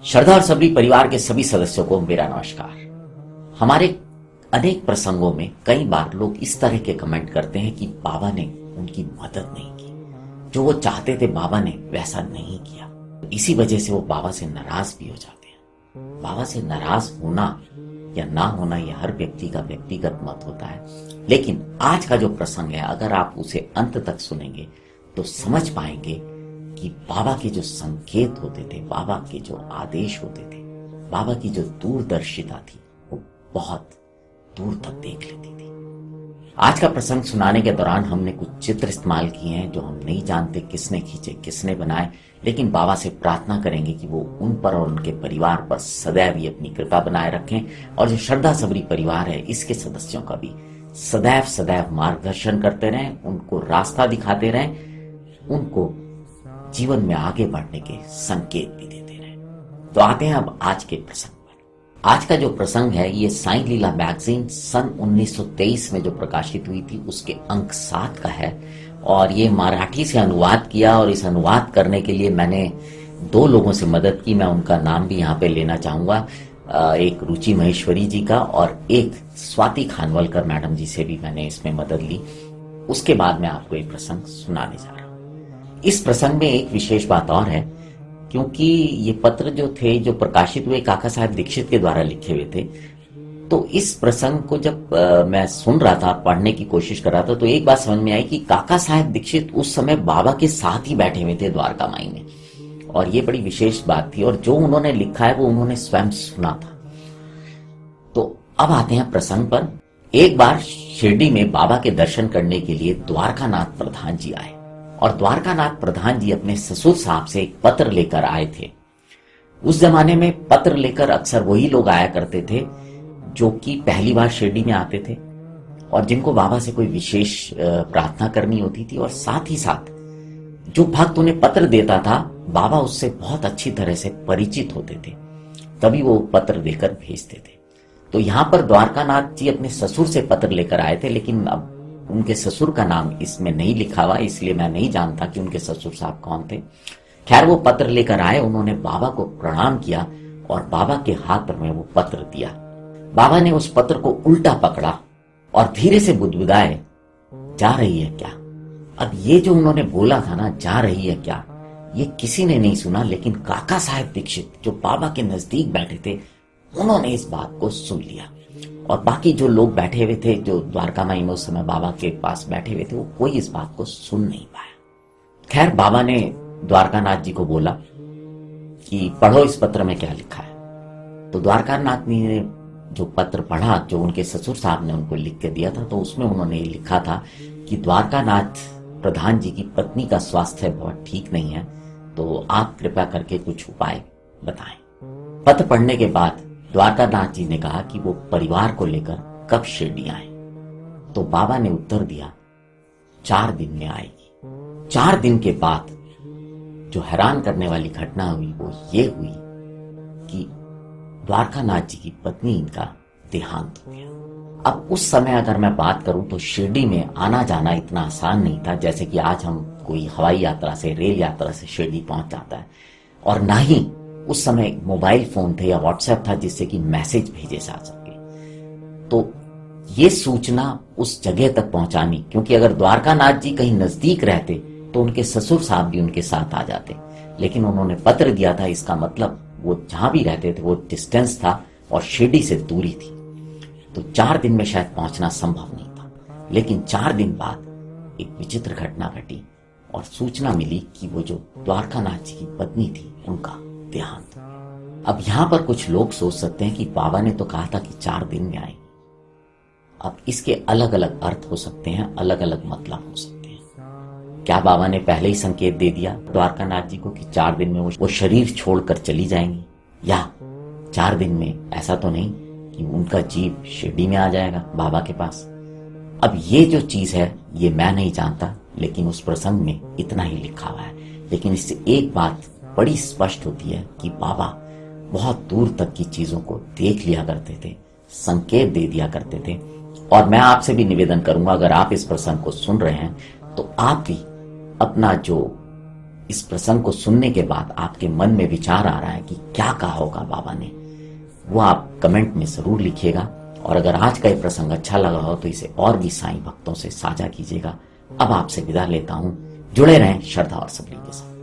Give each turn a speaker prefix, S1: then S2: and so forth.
S1: श्रद्धा और सबरी परिवार के सभी सदस्यों को मेरा नमस्कार। हमारे अनेक प्रसंगों में कई बार लोग इस तरह के कमेंट करते हैं कि बाबा ने उनकी मदद नहीं की, जो वो चाहते थे बाबा ने वैसा नहीं किया। इसी वजह से वो बाबा से नाराज भी हो जाते हैं। बाबा से नाराज होना या ना होना यह हर व्यक्ति का व्यक्तिगत मत होता है, लेकिन आज का जो प्रसंग है अगर आप उसे अंत तक सुनेंगे तो समझ पाएंगे कि बाबा के जो संकेत होते थे, बाबा के जो आदेश होते थे, बाबा की जो दूरदर्शिता थी वो बहुत दूर तक देख लेती थी। आज का प्रसंग सुनाने के दौरान हमने कुछ चित्र इस्तेमाल किए हैं जो हम नहीं जानते किसने खींचे, किसने बनाए, लेकिन बाबा से प्रार्थना करेंगे कि वो उन पर और उनके परिवार पर सदैव ही अपनी कृपा बनाए रखें और जो श्रद्धा सबरी परिवार है इसके सदस्यों का भी सदैव सदैव मार्गदर्शन करते रहें, उनको रास्ता दिखाते रहें, उनको जीवन में आगे बढ़ने के संकेत भी देते रहें। तो आते हैं अब आज के प्रसंग पर। आज का जो प्रसंग है ये साईं लीला मैगजीन सन 1923 में जो प्रकाशित हुई थी उसके अंक 7 का है और ये मराठी से अनुवाद किया और इस अनुवाद करने के लिए मैंने 2 लोगों से मदद की। मैं उनका नाम भी यहाँ पे लेना चाहूंगा, एक रुचि महेश्वरी जी का और एक स्वाति खानवलकर मैडम जी से भी मैंने इसमें मदद ली। उसके बाद मैं आपको एक प्रसंग सुनाने जा रहा हूं। इस प्रसंग में एक विशेष बात और है, क्योंकि ये पत्र जो थे जो प्रकाशित हुए काका साहेब दीक्षित के द्वारा लिखे हुए थे, तो इस प्रसंग को जब मैं सुन रहा था, पढ़ने की कोशिश कर रहा था, तो एक बात समझ में आई कि काका साहेब दीक्षित उस समय बाबा के साथ ही बैठे हुए थे द्वारका माई में, और ये बड़ी विशेष बात थी। और जो उन्होंने लिखा है वो उन्होंने स्वयं सुना था। तो अब आते हैं प्रसंग पर। एक बार शिरडी में बाबा के दर्शन करने के लिए द्वारकानाथ प्रधान जी आए और द्वारकानाथ प्रधान जी अपने ससुर साहब से एक पत्र लेकर आए थे। उस जमाने में पत्र लेकर अक्सर वही लोग आया करते थे जो कि पहली बार शिरडी में आते थे और जिनको बाबा से कोई विशेष प्रार्थना करनी होती थी, और साथ ही साथ जो भक्त उन्हें पत्र देता था बाबा उससे बहुत अच्छी तरह से परिचित होते थे, तभी वो पत्र देकर भेजते थे। तो यहां पर द्वारकानाथ जी अपने ससुर से पत्र लेकर आए थे, लेकिन अब उनके ससुर का नाम इसमें नहीं लिखा हुआ, इसलिए मैं नहीं जानता कि उनके ससुर साहब कौन थे। खैर वो पत्र लेकर आए, उन्होंने बाबा को प्रणाम किया और बाबा के हाथ में वो पत्र दिया। बाबा ने उस पत्र को उल्टा पकड़ा और धीरे से बुदबुदाए, जा रही है क्या? अब ये जो उन्होंने बोला था ना, जा रही है क्या, ये किसी ने नहीं सुना, लेकिन काका साहेब दीक्षित जो बाबा के नजदीक बैठे थे उन्होंने इस बात को सुन लिया। और बाकी जो लोग बैठे हुए थे, जो द्वारका माई में उस समय बाबा के पास बैठे हुए थे, वो कोई इस बात को सुन नहीं पाया। खैर बाबा ने द्वारकानाथ जी को बोला कि पढ़ो इस पत्र में क्या लिखा है। तो द्वारकानाथ जी ने जो पत्र पढ़ा जो उनके ससुर साहब ने उनको लिख के दिया था, तो उसमें उन्होंने लिखा था कि द्वारकानाथ प्रधान जी की पत्नी का स्वास्थ्य बहुत ठीक नहीं है, तो आप कृपया करके कुछ उपाय बताएं। पत्र पढ़ने के बाद द्वारकानाथ जी ने कहा कि वो परिवार को लेकर कब शिरडी आए। तो बाबा ने उत्तर दिया, 4 दिन में आएगी। 4 दिन के बाद जो हैरान करने वाली घटना हुई वो ये हुई कि द्वारकानाथ जी की पत्नी इनका देहांत हो गया। अब उस समय अगर मैं बात करूं तो शिरडी में आना जाना इतना आसान नहीं था जैसे कि आज हम कोई हवाई यात्रा से, रेल यात्रा से शिरडी पहुंच जाता है, और ना ही उस समय मोबाइल फोन थे या व्हाट्सएप था जिससे कि मैसेज भेजे जा सके। तो ये सूचना उस जगह तक पहुंचानी, क्योंकि अगर द्वारकानाथ जी कहीं नजदीक रहते तो उनके ससुर साहब भी उनके साथ आ जाते, लेकिन उन्होंने पत्र दिया था, इसका मतलब वो जहां भी रहते थे वो डिस्टेंस था और शिरडी से दूरी थी। तो 4 दिन में शायद पहुंचना संभव नहीं था। लेकिन 4 दिन बाद एक विचित्र घटना घटी और सूचना मिली कि वो जो द्वारकानाथ जी की पत्नी थी उनका देहांत। अब यहां पर कुछ लोग सोच सकते हैं कि बाबा ने तो कहा था कि 4 दिन में आएंगे। अब इसके अलग अलग अर्थ हो सकते हैं, अलग अलग मतलब हो सकते हैं। क्या बाबा ने पहले ही संकेत दे दिया द्वारकानाथ जी को कि 4 दिन में वो शरीर छोड़कर चली जाएंगी, या 4 दिन में ऐसा तो नहीं कि उनका जीव शिरडी में आ जाएगा बाबा के पास। अब ये जो चीज है ये मैं नहीं जानता, लेकिन उस प्रसंग में इतना ही लिखा हुआ है। लेकिन इससे एक बात बड़ी स्पष्ट होती है कि बाबा बहुत दूर तक की चीजों को देख लिया करते थे, संकेत दे दिया करते थे। और मैं आपसे भी निवेदन करूंगा, अगर आप इस प्रसंग को सुन रहे हैं तो आप भी अपना जो इस प्रसंग को सुनने के बाद आपके मन में विचार आ रहा है कि क्या कहा होगा बाबा ने, वो आप कमेंट में जरूर लिखिएगा। और अगर आज का ये प्रसंग अच्छा लगा हो तो इसे और भी साईं भक्तों से साझा कीजिएगा। अब आपसे विदा लेता हूं। जुड़े रहें श्रद्धा और सबरी के साथ।